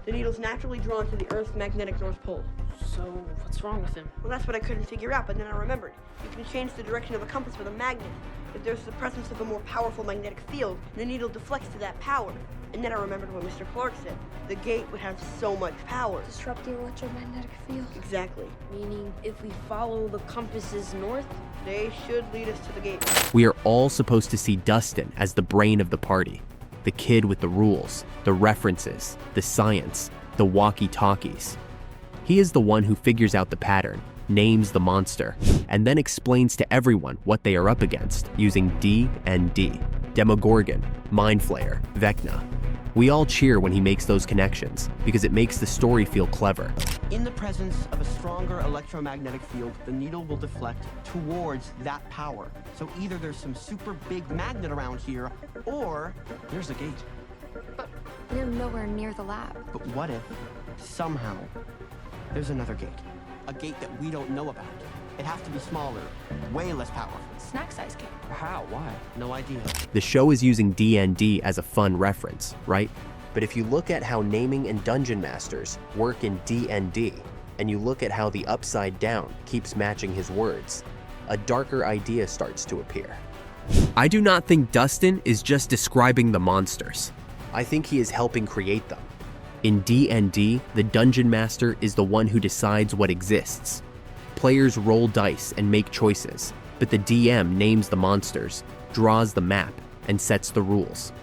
The needle's naturally drawn to the Earth's magnetic North Pole. So, what's wrong with him? Well, that's what I couldn't figure out, but then I remembered. You can change the direction of a compass with a magnet. If there's the presence of a more powerful magnetic field, the needle deflects to that power. And then I remembered what Mr. Clark said. The gate would have so much power. Disrupt the electromagnetic field. Exactly. Meaning, if we follow the compasses north? They should lead us to the gate. We are all supposed to see Dustin as the brain of the party. The kid with the rules, the references, the science, the walkie-talkies. He is the one who figures out the pattern, names the monster, and then explains to everyone what they are up against using D&D. Demogorgon, Mind Flayer, Vecna. We all cheer when he makes those connections because it makes the story feel clever. In the presence of a stronger electromagnetic field, the needle will deflect towards that power. So either there's some super big magnet around here, or there's a gate. But we're nowhere near the lab. But what if, somehow, there's another gate? A gate that we don't know about. It has to be smaller, way less powerful. Snack-sized gate. How? Why? No idea. The show is using D&D as a fun reference, right? But if you look at how naming and dungeon masters work in D&D, and you look at how the Upside Down keeps matching his words, a darker idea starts to appear. I do not think Dustin is just describing the monsters. I think he is helping create them. In D&D, the dungeon master is the one who decides what exists. Players roll dice and make choices, but the DM names the monsters, draws the map, and sets the rules.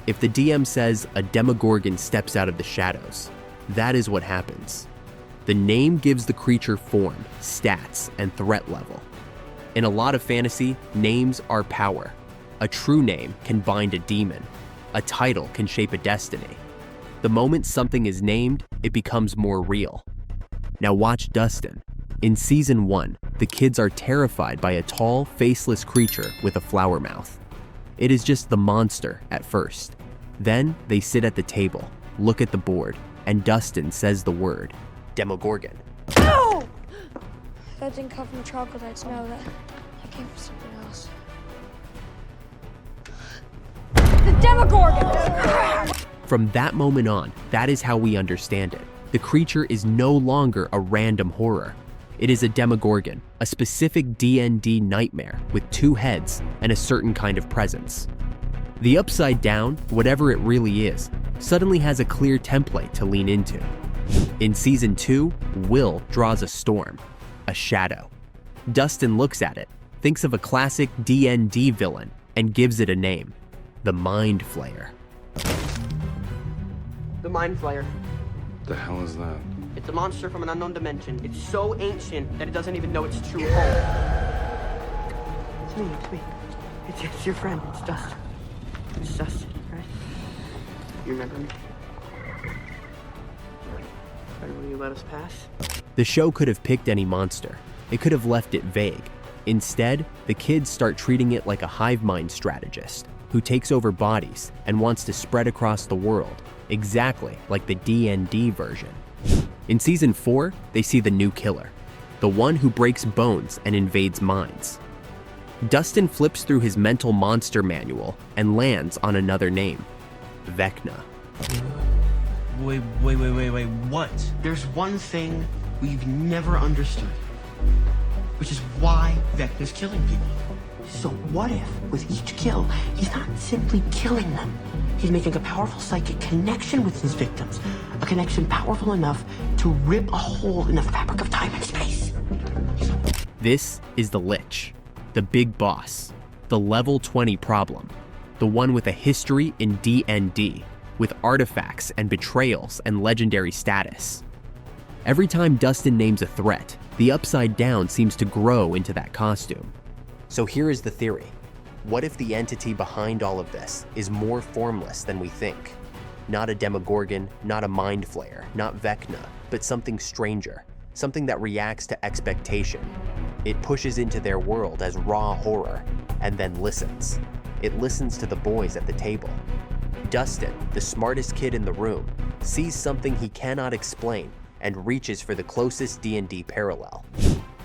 If the DM says a Demogorgon steps out of the shadows, that is what happens. The name gives the creature form, stats, and threat level. In a lot of fantasy, names are power. A true name can bind a demon. A title can shape a destiny. The moment something is named, it becomes more real. Now watch Dustin. In season 1, the kids are terrified by a tall, faceless creature with a flower mouth. It is just the monster at first. Then they sit at the table, look at the board, and Dustin says the word, Demogorgon. No! That didn't come from troglodytes, no, that came from something else. The Demogorgon! From that moment on, that is how we understand it. The creature is no longer a random horror. It is a Demogorgon, a specific D&D nightmare with 2 heads and a certain kind of presence. The Upside Down, whatever it really is, suddenly has a clear template to lean into. In season 2, Will draws a storm, a shadow. Dustin looks at it, thinks of a classic D&D villain, and gives it a name, the Mind Flayer. The Mind Flayer. The hell is that? It's a monster from an unknown dimension. It's so ancient that it doesn't even know its true home. It's me. It's your friend. It's Dustin. It's Dustin, right? You remember me? Will you let us pass? The show could have picked any monster. It could have left it vague. Instead, the kids start treating it like a hive mind strategist who takes over bodies and wants to spread across the world, exactly like the D&D version. In season 4, they see the new killer, the one who breaks bones and invades minds. Dustin flips through his mental monster manual and lands on another name, Vecna. Wait, what? There's one thing we've never understood, which is why Vecna's killing people. So what if, with each kill, he's not simply killing them? He's making a powerful psychic connection with his victims, a connection powerful enough to rip a hole in the fabric of time and space. This is the Lich, the big boss, the level 20 problem, the one with a history in D&D, with artifacts and betrayals and legendary status. Every time Dustin names a threat, the Upside Down seems to grow into that costume. So here is the theory. What if the entity behind all of this is more formless than we think? Not a Demogorgon, not a Mind Flayer, not Vecna, but something stranger, something that reacts to expectation. It pushes into their world as raw horror, and then listens. It listens to the boys at the table. Dustin, the smartest kid in the room, sees something he cannot explain and reaches for the closest D&D parallel.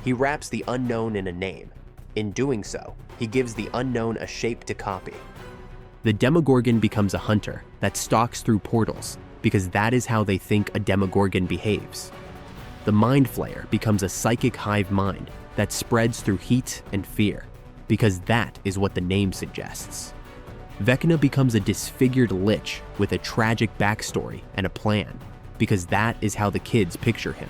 He wraps the unknown in a name. In doing so, he gives the unknown a shape to copy. The Demogorgon becomes a hunter that stalks through portals, because that is how they think a Demogorgon behaves. The Mind Flayer becomes a psychic hive mind that spreads through heat and fear, because that is what the name suggests. Vecna becomes a disfigured lich with a tragic backstory and a plan, because that is how the kids picture him.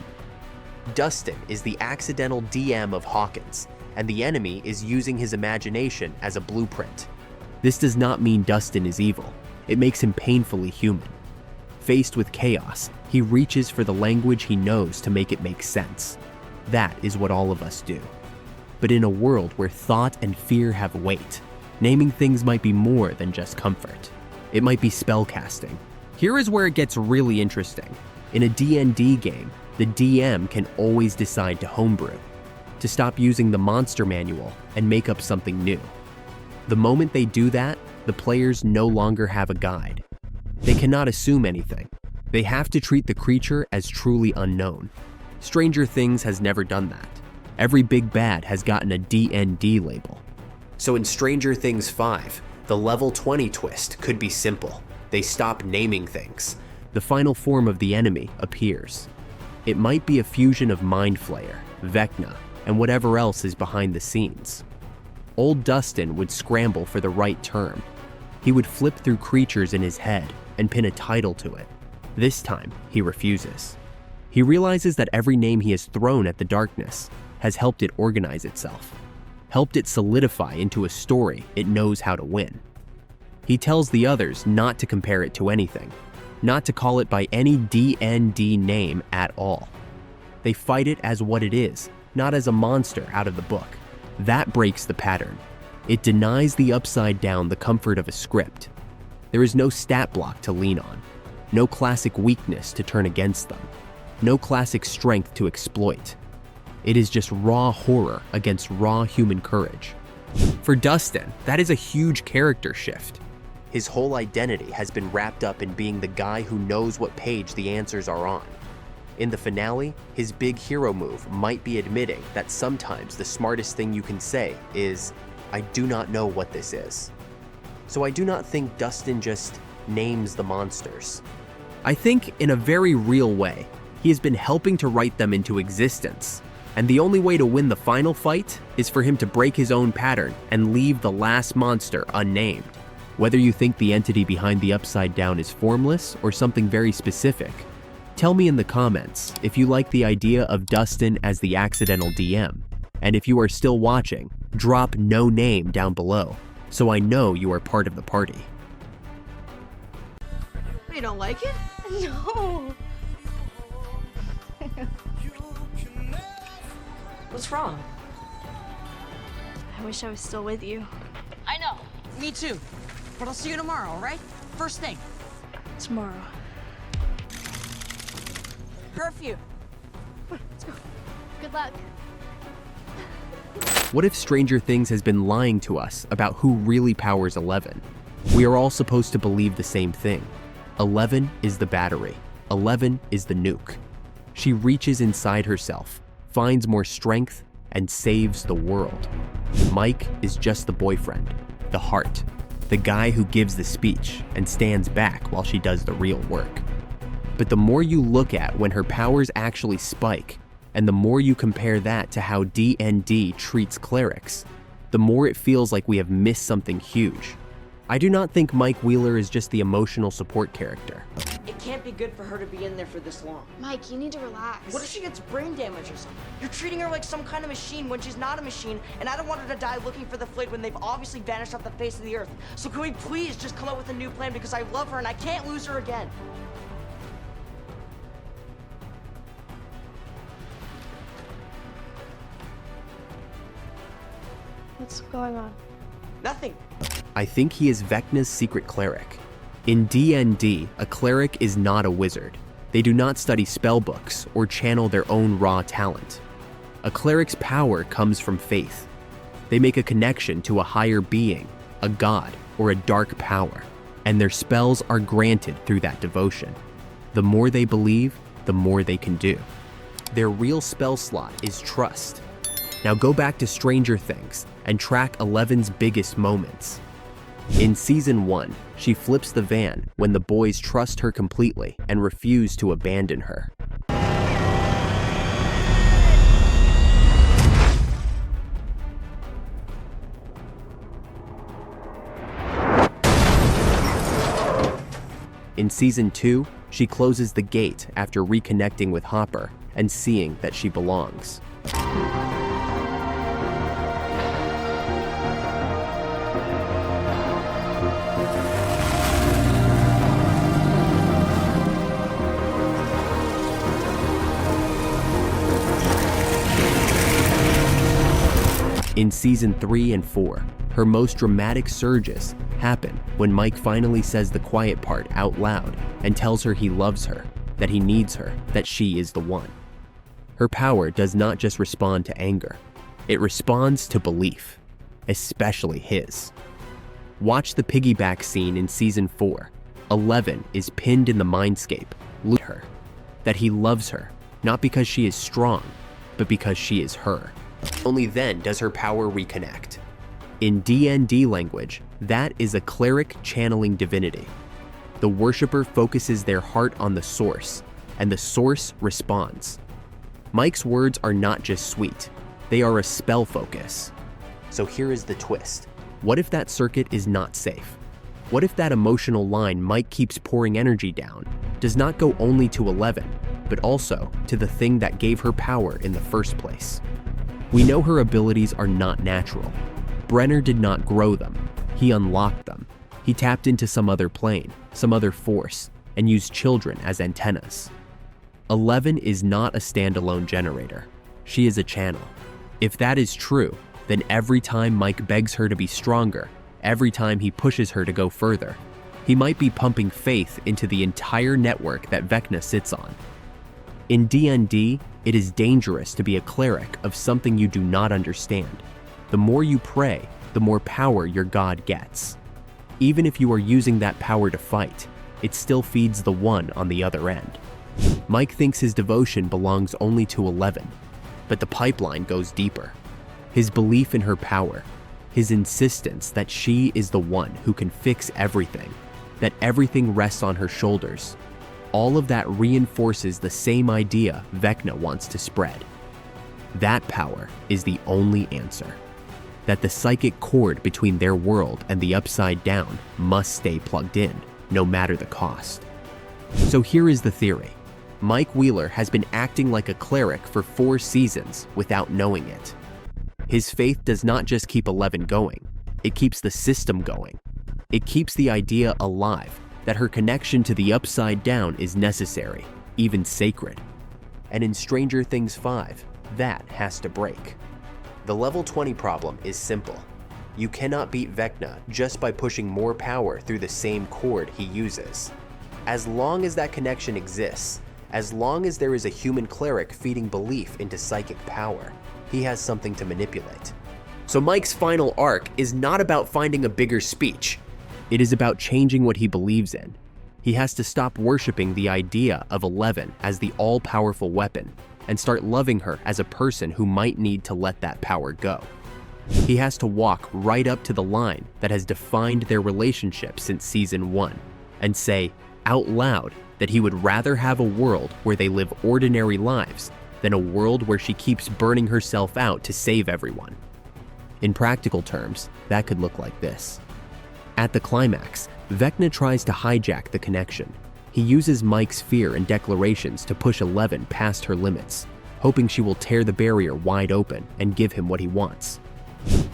Dustin is the accidental DM of Hawkins, and the enemy is using his imagination as a blueprint. This does not mean Dustin is evil. It makes him painfully human. Faced with chaos, he reaches for the language he knows to make it make sense. That is what all of us do. But in a world where thought and fear have weight, naming things might be more than just comfort. It might be spellcasting. Here is where it gets really interesting. In a D&D game, the DM can always decide to homebrew, to stop using the monster manual and make up something new. The moment they do that, the players no longer have a guide. They cannot assume anything. They have to treat the creature as truly unknown. Stranger Things has never done that. Every big bad has gotten a D&D label. So in Stranger Things 5, the level 20 twist could be simple. They stop naming things. The final form of the enemy appears. It might be a fusion of Mind Flayer, Vecna, and whatever else is behind the scenes. Old Dustin would scramble for the right term. He would flip through creatures in his head and pin a title to it. This time, he refuses. He realizes that every name he has thrown at the darkness has helped it organize itself, helped it solidify into a story it knows how to win. He tells the others not to compare it to anything, not to call it by any D&D name at all. They fight it as what it is, not as a monster out of the book. That breaks the pattern. It denies the Upside Down the comfort of a script. There is no stat block to lean on, no classic weakness to turn against them, no classic strength to exploit. It is just raw horror against raw human courage. For Dustin, that is a huge character shift. His whole identity has been wrapped up in being the guy who knows what page the answers are on. In the finale, his big hero move might be admitting that sometimes the smartest thing you can say is, "I do not know what this is." So I do not think Dustin just names the monsters. I think in a very real way, he has been helping to write them into existence. And the only way to win the final fight is for him to break his own pattern and leave the last monster unnamed. Whether you think the entity behind the Upside Down is formless or something very specific, tell me in the comments if you like the idea of Dustin as the accidental DM. And if you are still watching, drop no name down below, so I know you are part of the party. You don't like it? No. What's wrong? I wish I was still with you. I know. Me too. But I'll see you tomorrow, all right? First thing. Tomorrow. Curfew. Good luck. What if Stranger Things has been lying to us about who really powers 11? We are all supposed to believe the same thing. 11 is the battery. 11 is the nuke. She reaches inside herself, finds more strength, and saves the world. Mike is just the boyfriend, the heart, the guy who gives the speech and stands back while she does the real work. But the more you look at when her powers actually spike, and the more you compare that to how D&D treats clerics, the more it feels like we have missed something huge. I do not think Mike Wheeler is just the emotional support character. It can't be good for her to be in there for this long. Mike, you need to relax. What if she gets brain damage or something? You're treating her like some kind of machine when she's not a machine, and I don't want her to die looking for the Flayed when they've obviously vanished off the face of the earth. So can we please just come up with a new plan, because I love her and I can't lose her again. What's going on? Nothing. I think he is Vecna's secret cleric. In D&D, a cleric is not a wizard. They do not study spell books or channel their own raw talent. A cleric's power comes from faith. They make a connection to a higher being, a god, or a dark power, and their spells are granted through that devotion. The more they believe, the more they can do. Their real spell slot is trust. Now go back to Stranger Things and track 11's biggest moments. In Season 1, she flips the van when the boys trust her completely and refuse to abandon her. In Season 2, she closes the gate after reconnecting with Hopper and seeing that she belongs. In Season 3 and 4, her most dramatic surges happen when Mike finally says the quiet part out loud and tells her he loves her, that he needs her, that she is the one. Her power does not just respond to anger, it responds to belief, especially his. Watch the piggyback scene in Season 4. 11 is pinned in the mindscape, her, that he loves her, not because she is strong, but because she is her. Only then does her power reconnect. In D&D language, that is a cleric channeling divinity. The worshipper focuses their heart on the source, and the source responds. Mike's words are not just sweet, they are a spell focus. So here is the twist. What if that circuit is not safe? What if that emotional line Mike keeps pouring energy down does not go only to 11, but also to the thing that gave her power in the first place? We know her abilities are not natural. Brenner did not grow them, he unlocked them. He tapped into some other plane, some other force, and used children as antennas. 11 is not a standalone generator. She is a channel. If that is true, then every time Mike begs her to be stronger, every time he pushes her to go further, he might be pumping faith into the entire network that Vecna sits on. In D&D, it is dangerous to be a cleric of something you do not understand. The more you pray, the more power your god gets. Even if you are using that power to fight, it still feeds the one on the other end. Mike thinks his devotion belongs only to 11, but the pipeline goes deeper. His belief in her power, his insistence that she is the one who can fix everything, that everything rests on her shoulders, all of that reinforces the same idea Vecna wants to spread. That power is the only answer. That the psychic cord between their world and the Upside Down must stay plugged in, no matter the cost. So here is the theory. Mike Wheeler has been acting like a cleric for 4 seasons without knowing it. His faith does not just keep 11 going, it keeps the system going. It keeps the idea alive that her connection to the Upside Down is necessary, even sacred. And in Stranger Things 5, that has to break. The level 20 problem is simple. You cannot beat Vecna just by pushing more power through the same cord he uses. As long as that connection exists, as long as there is a human cleric feeding belief into psychic power, he has something to manipulate. So Mike's final arc is not about finding a bigger speech. It is about changing what he believes in. He has to stop worshiping the idea of 11 as the all-powerful weapon and start loving her as a person who might need to let that power go. He has to walk right up to the line that has defined their relationship since Season 1 and say out loud that he would rather have a world where they live ordinary lives than a world where she keeps burning herself out to save everyone. In practical terms, that could look like this. At the climax, Vecna tries to hijack the connection. He uses Mike's fear and declarations to push 11 past her limits, hoping she will tear the barrier wide open and give him what he wants.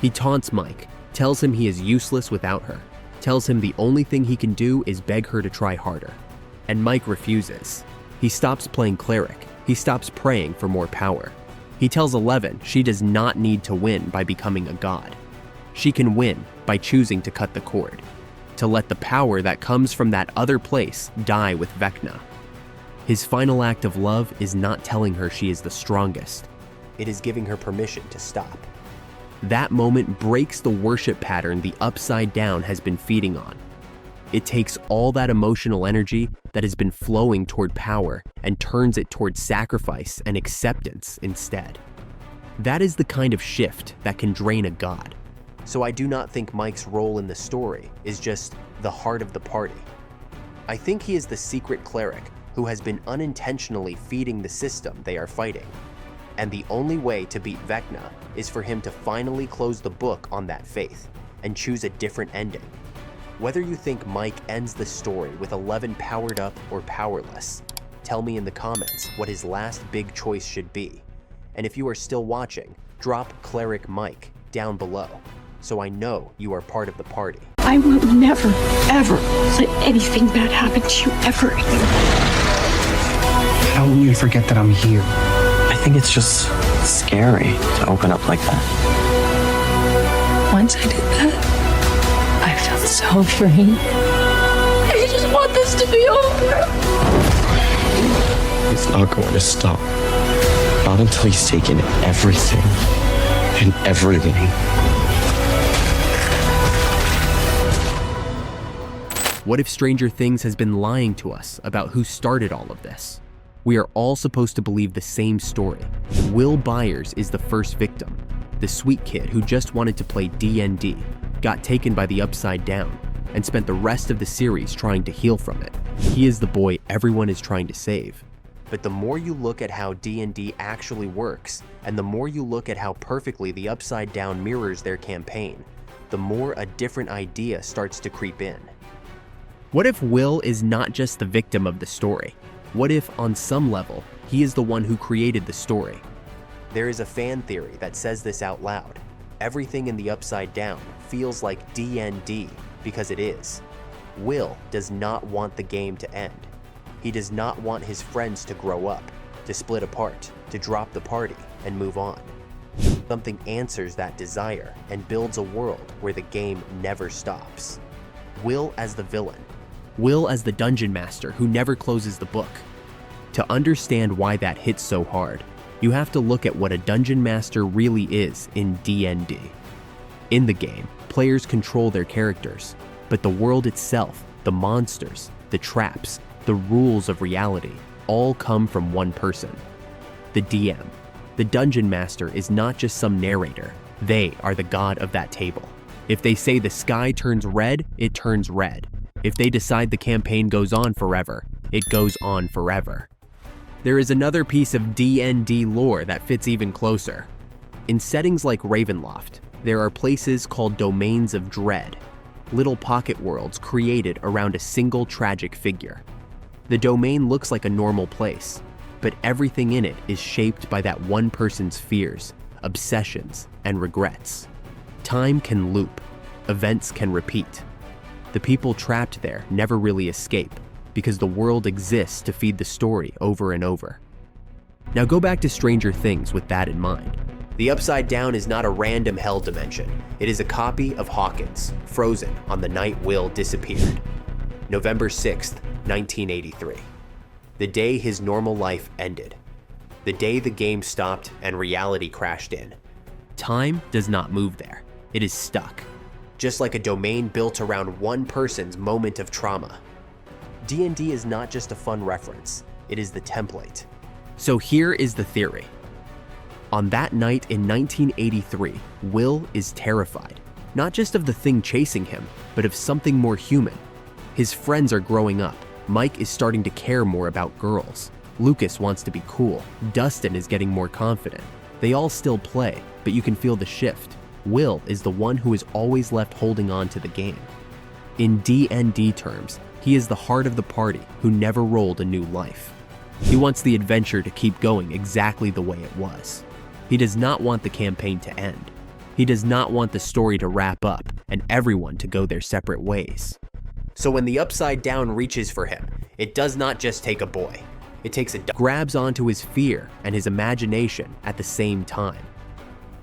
He taunts Mike, tells him he is useless without her, tells him the only thing he can do is beg her to try harder. And Mike refuses. He stops playing cleric. He stops praying for more power. He tells 11 she does not need to win by becoming a god. She can win by choosing to cut the cord, to let the power that comes from that other place die with Vecna. His final act of love is not telling her she is the strongest. It is giving her permission to stop. That moment breaks the worship pattern the Upside Down has been feeding on. It takes all that emotional energy that has been flowing toward power and turns it toward sacrifice and acceptance instead. That is the kind of shift that can drain a god. So I do not think Mike's role in the story is just the heart of the party. I think he is the secret cleric who has been unintentionally feeding the system they are fighting. And the only way to beat Vecna is for him to finally close the book on that faith and choose a different ending. Whether you think Mike ends the story with 11 powered up or powerless, tell me in the comments what his last big choice should be. And if you are still watching, drop Cleric Mike down below so I know you are part of the party. I will never, ever let anything bad happen to you ever again. How will you forget that I'm here? I think it's just scary to open up like that. Once I did that, I felt so free. I just want this to be over. It's not going to stop. Not until he's taken everything and everything. What if Stranger Things has been lying to us about who started all of this? We are all supposed to believe the same story. Will Byers is the first victim. The sweet kid who just wanted to play D&D, got taken by the Upside Down, and spent the rest of the series trying to heal from it. He is the boy everyone is trying to save. But the more you look at how D&D actually works, and the more you look at how perfectly the Upside Down mirrors their campaign, the more a different idea starts to creep in. What if Will is not just the victim of the story? What if, on some level, he is the one who created the story? There is a fan theory that says this out loud. Everything in the Upside Down feels like D&D because it is. Will does not want the game to end. He does not want his friends to grow up, to split apart, to drop the party and move on. Something answers that desire and builds a world where the game never stops. Will as the villain. Will as the dungeon master who never closes the book. To understand why that hits so hard, you have to look at what a dungeon master really is in D&D. In the game, players control their characters, but the world itself, the monsters, the traps, the rules of reality, all come from one person. The DM. The dungeon master is not just some narrator. They are the god of that table. If they say the sky turns red, it turns red. If they decide the campaign goes on forever, it goes on forever. There is another piece of D&D lore that fits even closer. In settings like Ravenloft, there are places called domains of dread, little pocket worlds created around a single tragic figure. The domain looks like a normal place, but everything in it is shaped by that one person's fears, obsessions, and regrets. Time can loop, events can repeat. The people trapped there never really escape because the world exists to feed the story over and over. Now go back to Stranger Things with that in mind. The Upside Down is not a random hell dimension. It is a copy of Hawkins, frozen on the night Will disappeared. November 6th, 1983. The day his normal life ended. The day the game stopped and reality crashed in. Time does not move there. It is stuck. Just like a domain built around one person's moment of trauma. D&D is not just a fun reference, it is the template. So here is the theory. On that night in 1983, Will is terrified, not just of the thing chasing him, but of something more human. His friends are growing up. Mike is starting to care more about girls. Lucas wants to be cool. Dustin is getting more confident. They all still play, but you can feel the shift. Will is the one who is always left holding on to the game. In D&D terms, he is the heart of the party who never rolled a new life. He wants the adventure to keep going exactly the way it was. He does not want the campaign to end. He does not want the story to wrap up and everyone to go their separate ways. So when the Upside Down reaches for him, it does not just take a boy. It takes grabs onto his fear and his imagination at the same time.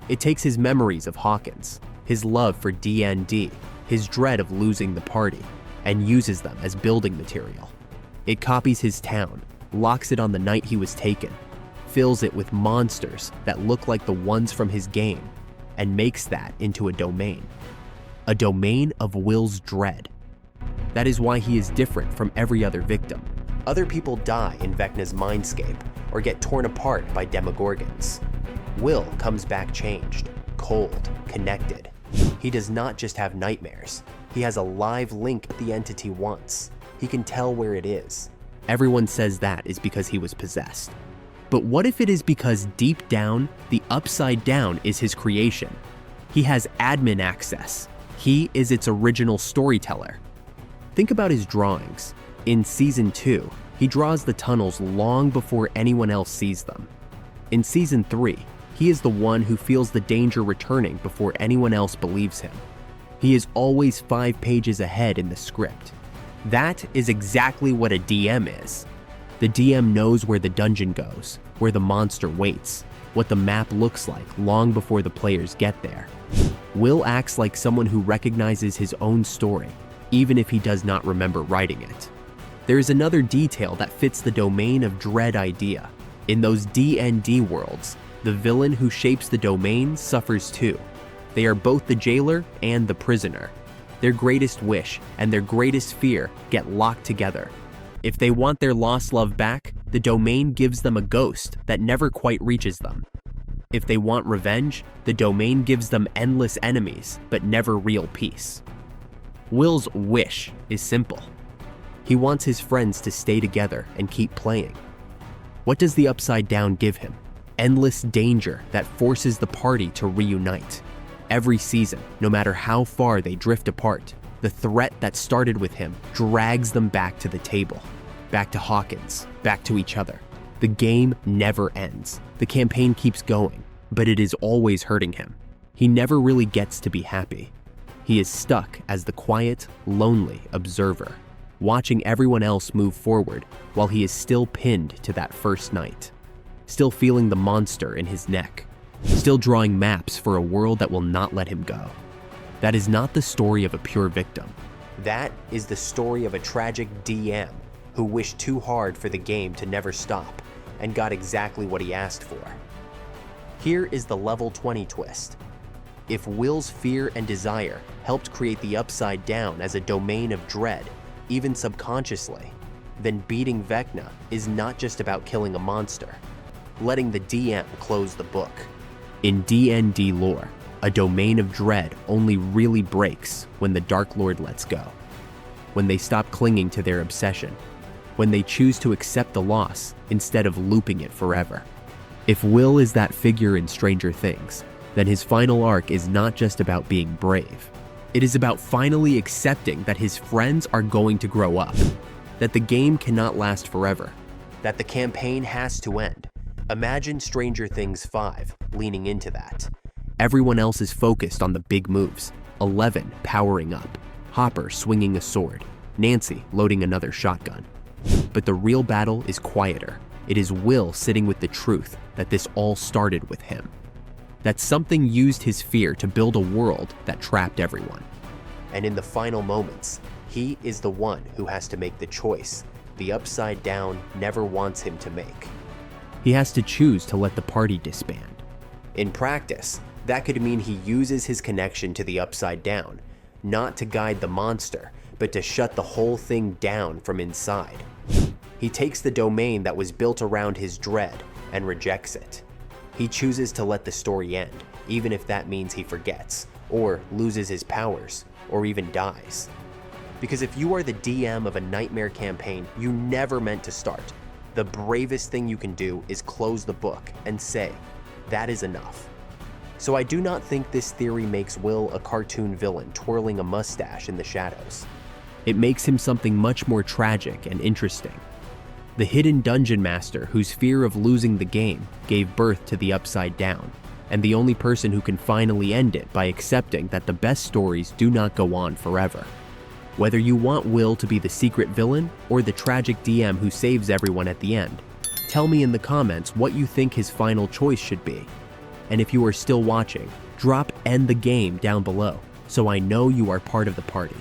It takes his memories of Hawkins, his love for D&D, his dread of losing the party, and uses them as building material. It copies his town, locks it on the night he was taken, fills it with monsters that look like the ones from his game, and makes that into a domain. A domain of Will's dread. That is why he is different from every other victim. Other people die in Vecna's mindscape or get torn apart by Demogorgons. Will comes back changed, cold, connected, He does not just have nightmares. He has a live link that the entity wants. He can tell where it is. Everyone says that is because he was possessed. But what if it is because deep down, the Upside Down is his creation? He has admin access. He is its original storyteller. Think about his drawings. In Season 2, he draws the tunnels long before anyone else sees them. In Season 3, he is the one who feels the danger returning before anyone else believes him. He is always 5 pages ahead in the script. That is exactly what a DM is. The DM knows where the dungeon goes, where the monster waits, what the map looks like long before the players get there. Will acts like someone who recognizes his own story, even if he does not remember writing it. There is another detail that fits the domain of dread idea. In those D&D worlds, the villain who shapes the domain suffers too. They are both the jailer and the prisoner. Their greatest wish and their greatest fear get locked together. If they want their lost love back, the domain gives them a ghost that never quite reaches them. If they want revenge, the domain gives them endless enemies, but never real peace. Will's wish is simple. He wants his friends to stay together and keep playing. What does the Upside Down give him? Endless danger that forces the party to reunite. Every season, no matter how far they drift apart, the threat that started with him drags them back to the table, back to Hawkins, back to each other. The game never ends. The campaign keeps going, but it is always hurting him. He never really gets to be happy. He is stuck as the quiet, lonely observer, watching everyone else move forward while he is still pinned to that first night, still feeling the monster in his neck, still drawing maps for a world that will not let him go. That is not the story of a pure victim. That is the story of a tragic DM who wished too hard for the game to never stop and got exactly what he asked for. Here is the level 20 twist. If Will's fear and desire helped create the Upside Down as a domain of dread, even subconsciously, then beating Vecna is not just about killing a monster, letting the DM close the book. In D&D lore, a domain of dread only really breaks when the Dark Lord lets go, when they stop clinging to their obsession, when they choose to accept the loss instead of looping it forever. If Will is that figure in Stranger Things, then his final arc is not just about being brave. It is about finally accepting that his friends are going to grow up, that the game cannot last forever, that the campaign has to end. Imagine Stranger Things 5 leaning into that. Everyone else is focused on the big moves. 11 powering up, Hopper swinging a sword, Nancy loading another shotgun. But the real battle is quieter. It is Will sitting with the truth that this all started with him. That something used his fear to build a world that trapped everyone. And in the final moments, he is the one who has to make the choice the Upside Down never wants him to make. He has to choose to let the party disband. In practice, that could mean he uses his connection to the Upside Down, not to guide the monster, but to shut the whole thing down from inside. He takes the domain that was built around his dread and rejects it. He chooses to let the story end, even if that means he forgets, or loses his powers, or even dies. Because if you are the DM of a nightmare campaign you never meant to start, the bravest thing you can do is close the book and say, that is enough. So I do not think this theory makes Will a cartoon villain twirling a mustache in the shadows. It makes him something much more tragic and interesting. The hidden dungeon master whose fear of losing the game gave birth to the Upside Down, and the only person who can finally end it by accepting that the best stories do not go on forever. Whether you want Will to be the secret villain or the tragic DM who saves everyone at the end, tell me in the comments what you think his final choice should be. And if you are still watching, drop "end the game" down below so I know you are part of the party.